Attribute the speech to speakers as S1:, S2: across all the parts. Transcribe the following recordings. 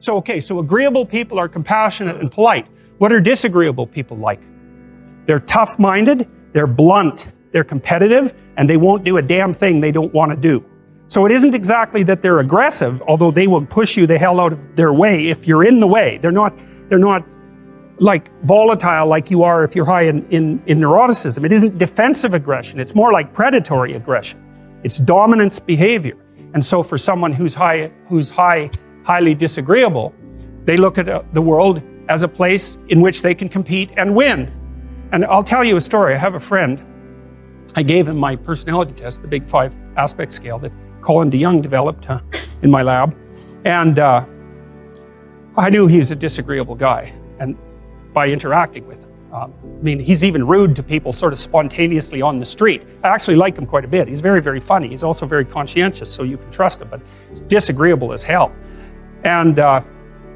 S1: So agreeable people are compassionate and polite. What are disagreeable people like? They're tough-minded, they're blunt, they're competitive, and they won't do a damn thing they don't want to do. So it isn't exactly that they're aggressive, although they will push you the hell out of their way if you're in the way. They're not like volatile like you are if you're high in neuroticism. It isn't defensive aggression. It's more like predatory aggression. It's dominance behavior. And so for someone who's highly disagreeable, they look at the world as a place in which they can compete and win. And I'll tell you a story. I have a friend. I gave him my personality test, the Big 5 aspect scale that Colin DeYoung developed in my lab. And I knew he was a disagreeable guy, and by interacting with him. I mean, he's even rude to people sort of spontaneously on the street. I actually like him quite a bit. He's very, very funny. He's also very conscientious, so you can trust him, but he's disagreeable as hell. And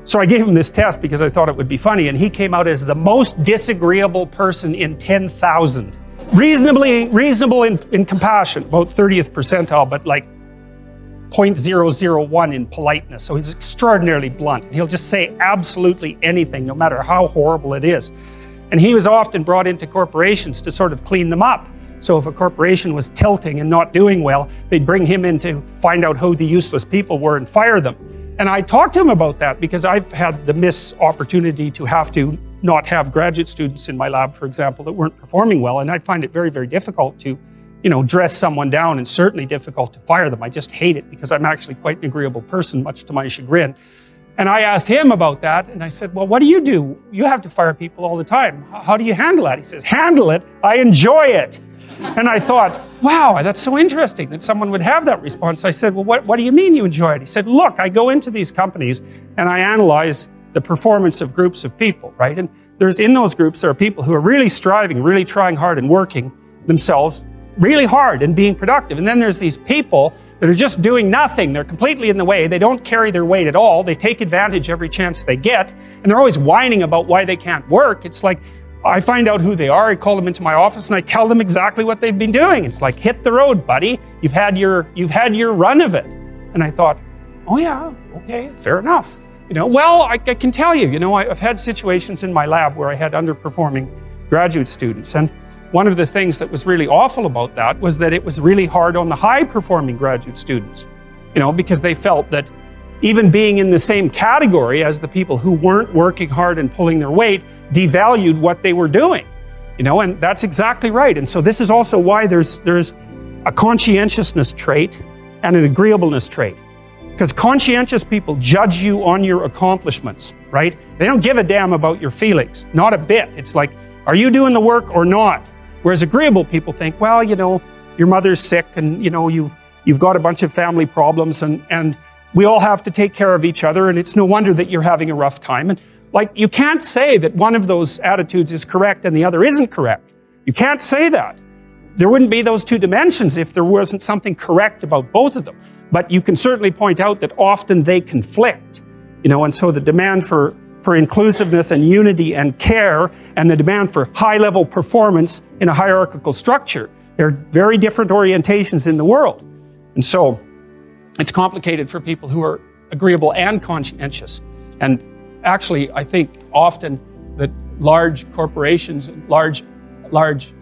S1: so I gave him this test because I thought it would be funny, and he came out as the most disagreeable person in 10,000. Reasonable in compassion, about 30th percentile, but like 0.001 in politeness. So he's extraordinarily blunt. He'll just say absolutely anything, no matter how horrible it is. And he was often brought into corporations to sort of clean them up. So if a corporation was tilting and not doing well, they'd bring him in to find out who the useless people were and fire them. And I talked to him about that because I've had the missed opportunity to have to not have graduate students in my lab, for example, that weren't performing well. And I find it very, very difficult to, dress someone down, and certainly difficult to fire them. I just hate it because I'm actually quite an agreeable person, much to my chagrin. And I asked him about that, and I said, well, what do? You have to fire people all the time. How do you handle that? He says, handle it? I enjoy it. And I thought, wow, that's so interesting that someone would have that response. I said, well, what do you mean you enjoy it? He said, look, I go into these companies and I analyze the performance of groups of people, right? And in those groups, there are people who are really striving, really trying hard and working themselves really hard and being productive. And then there's these people that are just doing nothing. They're completely in the way. They don't carry their weight at all. They take advantage every chance they get. And they're always whining about why they can't work. It's like, I find out who they are, I call them into my office, and I tell them exactly what they've been doing. It's like, hit the road, buddy. You've had your run of it. And I thought, oh yeah, okay, fair enough. Well, I can tell you, I've had situations in my lab where I had underperforming graduate students. And one of the things that was really awful about that was that it was really hard on the high-performing graduate students, because they felt that even being in the same category as the people who weren't working hard and pulling their weight devalued what they were doing, and that's exactly right. And so this is also why there's a conscientiousness trait and an agreeableness trait. Because conscientious people judge you on your accomplishments, right? They don't give a damn about your feelings, not a bit. It's like, are you doing the work or not? Whereas agreeable people think, well, your mother's sick and, you've got a bunch of family problems and we all have to take care of each other, and it's no wonder that you're having a rough time. And you can't say that one of those attitudes is correct and the other isn't correct. You can't say that. There wouldn't be those two dimensions if there wasn't something correct about both of them. But you can certainly point out that often they conflict, and so the demand for inclusiveness and unity and care and the demand for high-level performance in a hierarchical structure, they're very different orientations in the world. And so it's complicated for people who are agreeable and conscientious. And actually, I think often that large corporations, large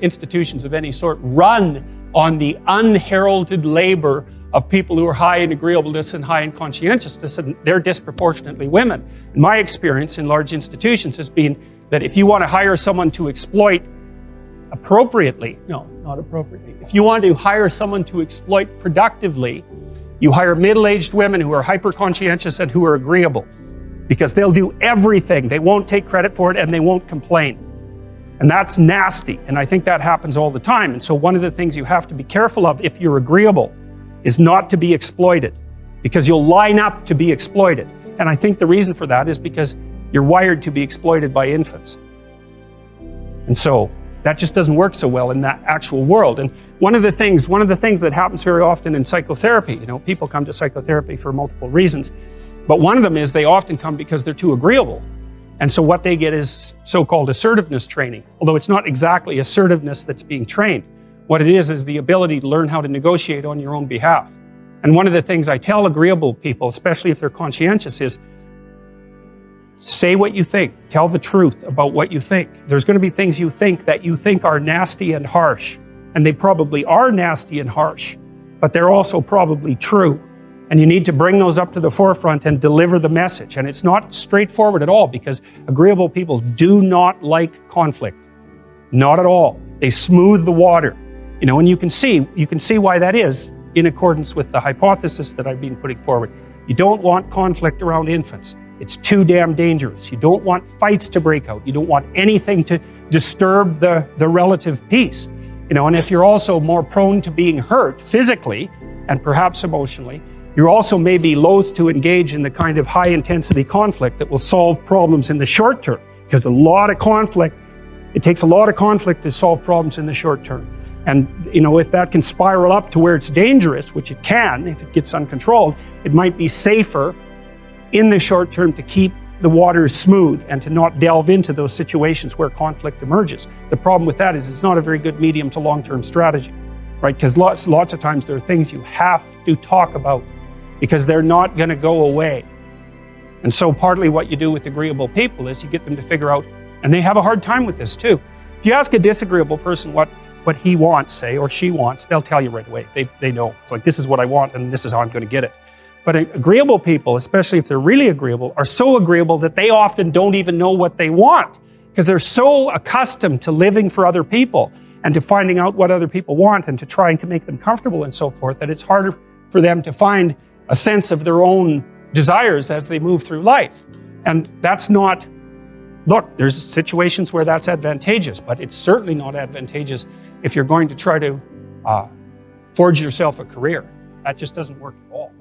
S1: institutions of any sort run on the unheralded labor of people who are high in agreeableness and high in conscientiousness, and they're disproportionately women. And my experience in large institutions has been that if you want to hire someone to exploit appropriately, no, not appropriately, if you want to hire someone to exploit productively, you hire middle-aged women who are hyper-conscientious and who are agreeable, because they'll do everything. They won't take credit for it and they won't complain. And that's nasty, and I think that happens all the time. And so one of the things you have to be careful of if you're agreeable is not to be exploited, because you'll line up to be exploited. And I think the reason for that is because you're wired to be exploited by infants. And so that just doesn't work so well in that actual world. And one of the things that happens very often in psychotherapy, people come to psychotherapy for multiple reasons, but one of them is they often come because they're too agreeable. And so what they get is so-called assertiveness training, although it's not exactly assertiveness that's being trained. What it is the ability to learn how to negotiate on your own behalf. And one of the things I tell agreeable people, especially if they're conscientious, is Say what you think. Tell the truth about what you think. There's going to be things you think that you think are nasty and harsh, and they probably are nasty and harsh, but they're also probably true. And you need to bring those up to the forefront and deliver the message. And it's not straightforward at all, because agreeable people do not like conflict. Not at all. They smooth the water. You know, and you can see why that is in accordance with the hypothesis that I've been putting forward. You don't want conflict around infants. It's too damn dangerous. You don't want fights to break out. You don't want anything to disturb the relative peace. You know, and if you're also more prone to being hurt physically and perhaps emotionally, you're also maybe loath to engage in the kind of high-intensity conflict that will solve problems in the short term. Because it takes a lot of conflict to solve problems in the short term. And, you know, if that can spiral up to where it's dangerous, which it can if it gets uncontrolled, it might be safer in the short term to keep the waters smooth and to not delve into those situations where conflict emerges. The problem with that is it's not a very good medium to long-term strategy, right? Because lots of times there are things you have to talk about because they're not going to go away. And so partly what you do with agreeable people is you get them to figure out, and they have a hard time with this too. If you ask a disagreeable person what he wants, say, or she wants, they'll tell you right away. They know. It's like, this is what I want and this is how I'm going to get it. But agreeable people, especially if they're really agreeable, are so agreeable that they often don't even know what they want, because they're so accustomed to living for other people and to finding out what other people want and to trying to make them comfortable and so forth, that it's harder for them to find a sense of their own desires as they move through life. And that's not, look, there's situations where that's advantageous, but it's certainly not advantageous if you're going to try to forge yourself a career. That just doesn't work at all.